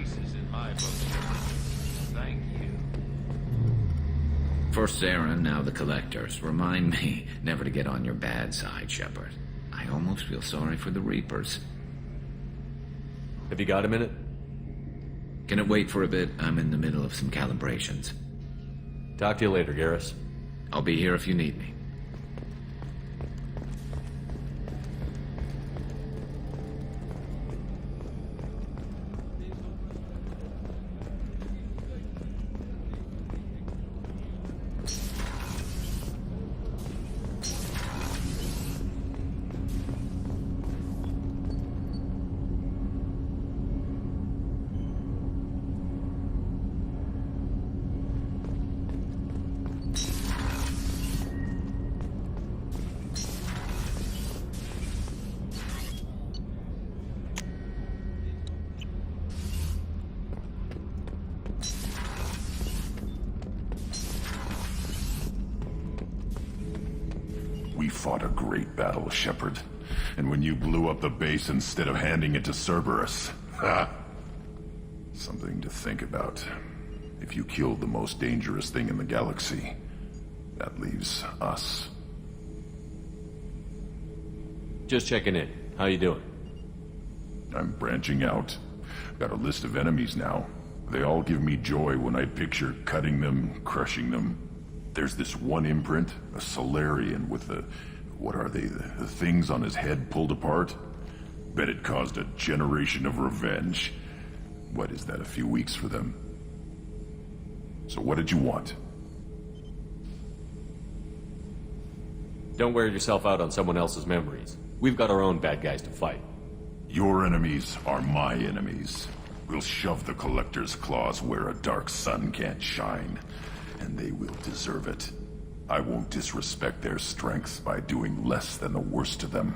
aces in my book. Thank you. First Sarah, now the Collectors. Remind me never to get on your bad side, Shepard. I almost feel sorry for the Reapers. Have you got a minute? Can it wait for a bit? I'm in the middle of some calibrations. Talk to you later, Garrus. I'll be here if you need me. We fought a great battle, Shepard. And when you blew up the base instead of handing it to Cerberus... Ha! Something to think about. If you killed the most dangerous thing in the galaxy, that leaves us. Just checking in. How you doing? I'm branching out. Got a list of enemies now. They all give me joy when I picture cutting them, crushing them. There's this one imprint, a Solarian with the... what are they? The things on his head pulled apart? Bet it caused a generation of revenge. What is that, a few weeks for them? So what did you want? Don't wear yourself out on someone else's memories. We've got our own bad guys to fight. Your enemies are my enemies. We'll shove the Collector's claws where a dark sun can't shine. And they will deserve it. I won't disrespect their strength by doing less than the worst to them.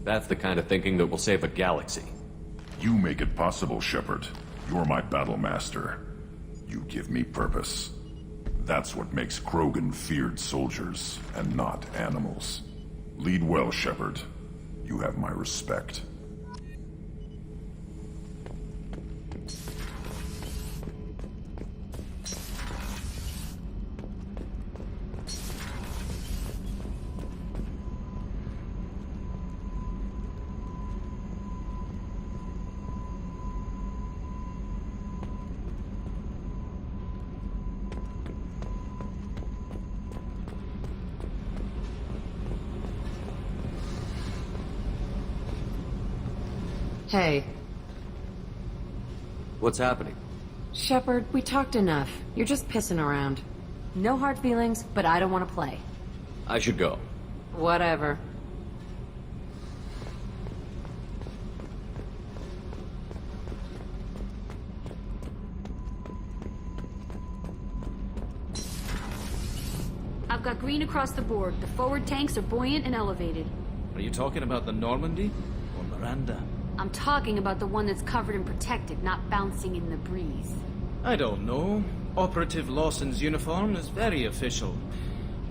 That's the kind of thinking that will save a galaxy. You make it possible, Shepard. You're my battle master. You give me purpose. That's what makes Krogan feared soldiers, and not animals. Lead well, Shepard. You have my respect. Hey. What's happening? Shepard, we talked enough. You're just pissing around. No hard feelings, but I don't want to play. I should go. Whatever. I've got green across the board. The forward tanks are buoyant and elevated. Are you talking about the Normandy? Or Miranda? I'm talking about the one that's covered and protected, not bouncing in the breeze. I don't know. Operative Lawson's uniform is very official.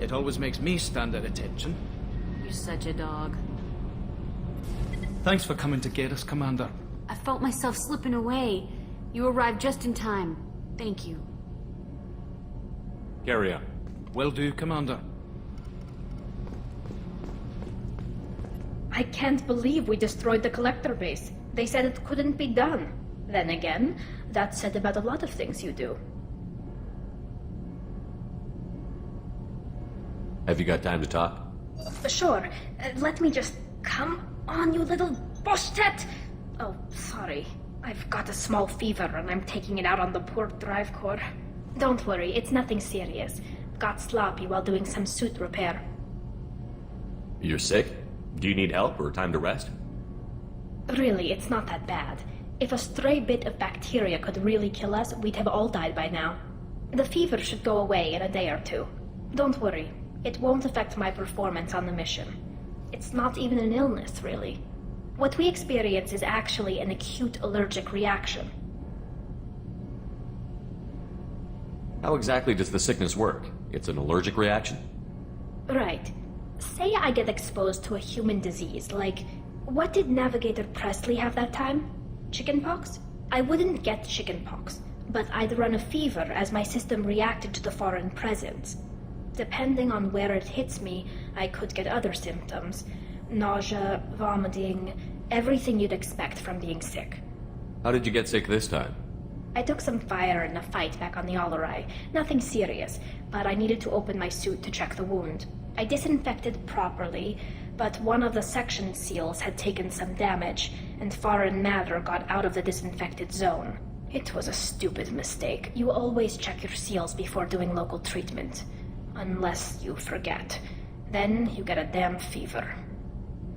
It always makes me stand at attention. You're such a dog. Thanks for coming to get us, Commander. I felt myself slipping away. You arrived just in time. Thank you. Carry on. Will do, Commander. I can't believe we destroyed the Collector base. They said it couldn't be done. Then again, that's said about a lot of things you do. Have you got time to talk? Sure. Let me just... Come on, you little boshtet! Oh, sorry. I've got a small fever and I'm taking it out on the poor drive core. Don't worry, it's nothing serious. Got sloppy while doing some suit repair. You're sick? Do you need help or time to rest? Really, it's not that bad. If a stray bit of bacteria could really kill us, we'd have all died by now. The fever should go away in a day or two. Don't worry. It won't affect my performance on the mission. It's not even an illness, really. What we experience is actually an acute allergic reaction. How exactly does the sickness work? It's an allergic reaction? Right. Say I get exposed to a human disease, like What did Navigator Presley have that time? Chickenpox? I wouldn't get chickenpox, but I'd run a fever as my system reacted to the foreign presence. Depending on where it hits me, I could get other symptoms. Nausea, vomiting, everything you'd expect from being sick. How did you get sick this time? I took some fire in a fight back on the Allerai. Nothing serious, but I needed to open my suit to check the wound. I disinfected properly, but one of the section seals had taken some damage, and foreign matter got out of the disinfected zone. It was a stupid mistake. You always check your seals before doing local treatment. Unless you forget. Then you get a damn fever.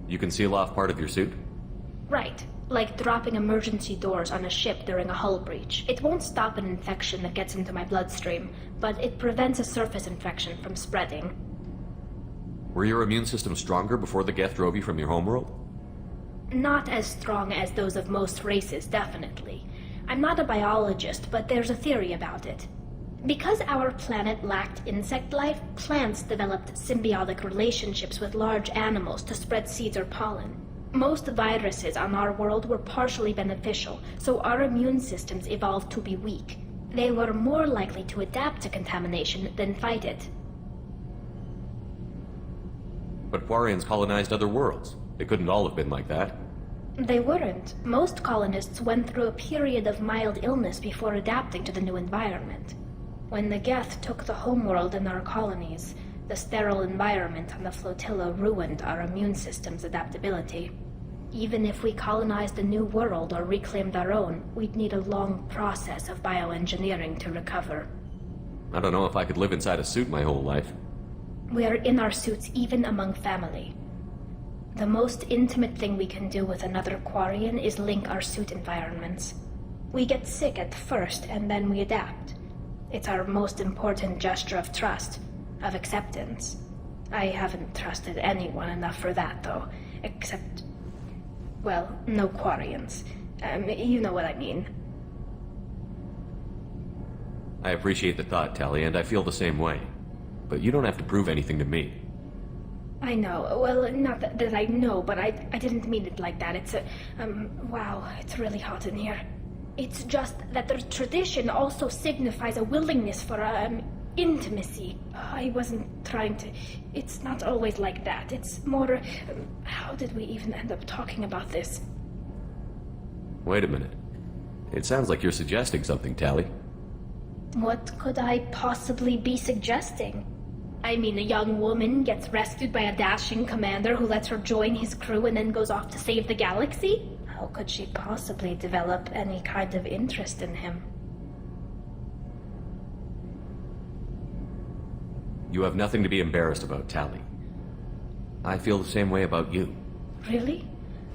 You can seal off part of your suit? Right. Like dropping emergency doors on a ship during a hull breach. It won't stop an infection that gets into my bloodstream, but it prevents a surface infection from spreading. Were your immune system stronger before the Geth drove you from your homeworld? Not as strong as those of most races, definitely. I'm not a biologist, but there's a theory about it. Because our planet lacked insect life, plants developed symbiotic relationships with large animals to spread seeds or pollen. Most viruses on our world were partially beneficial, so our immune systems evolved to be weak. They were more likely to adapt to contamination than fight it. But Quarians colonized other worlds. They couldn't all have been like that. They weren't. Most colonists went through a period of mild illness before adapting to the new environment. When the Geth took the homeworld in our colonies, the sterile environment on the flotilla ruined our immune system's adaptability. Even if we colonized a new world or reclaimed our own, we'd need a long process of bioengineering to recover. I don't know if I could live inside a suit my whole life. We're in our suits even among family. The most intimate thing we can do with another Quarian is link our suit environments. We get sick at first, and then we adapt. It's our most important gesture of trust, of acceptance. I haven't trusted anyone enough for that, though. Except... well, no Quarians. You know what I mean. I appreciate the thought, Tally, and I feel the same way. But you don't have to prove anything to me. I know. Well, not that I know, but I didn't mean it like that. It's a... wow, it's really hot in here. It's just that the tradition also signifies a willingness for, intimacy. I wasn't trying to... It's not always like that. It's more... how did we even end up talking about this? Wait a minute. It sounds like you're suggesting something, Tally. What could I possibly be suggesting? I mean, a young woman gets rescued by a dashing commander who lets her join his crew and then goes off to save the galaxy? How could she possibly develop any kind of interest in him? You have nothing to be embarrassed about, Tally. I feel the same way about you. Really?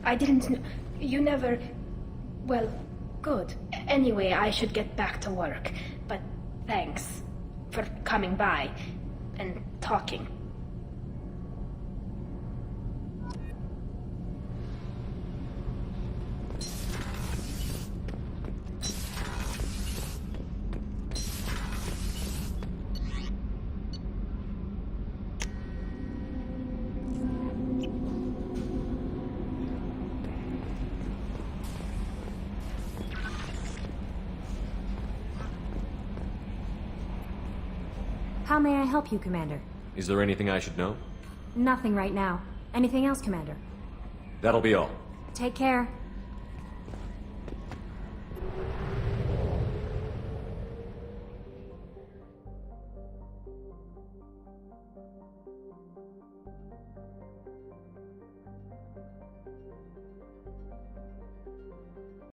I didn't know... You never... Well, good. Anyway, I should get back to work. But thanks for coming by and talking. How may I help you, Commander? Is there anything I should know? Nothing right now. Anything else, Commander? That'll be all. Take care.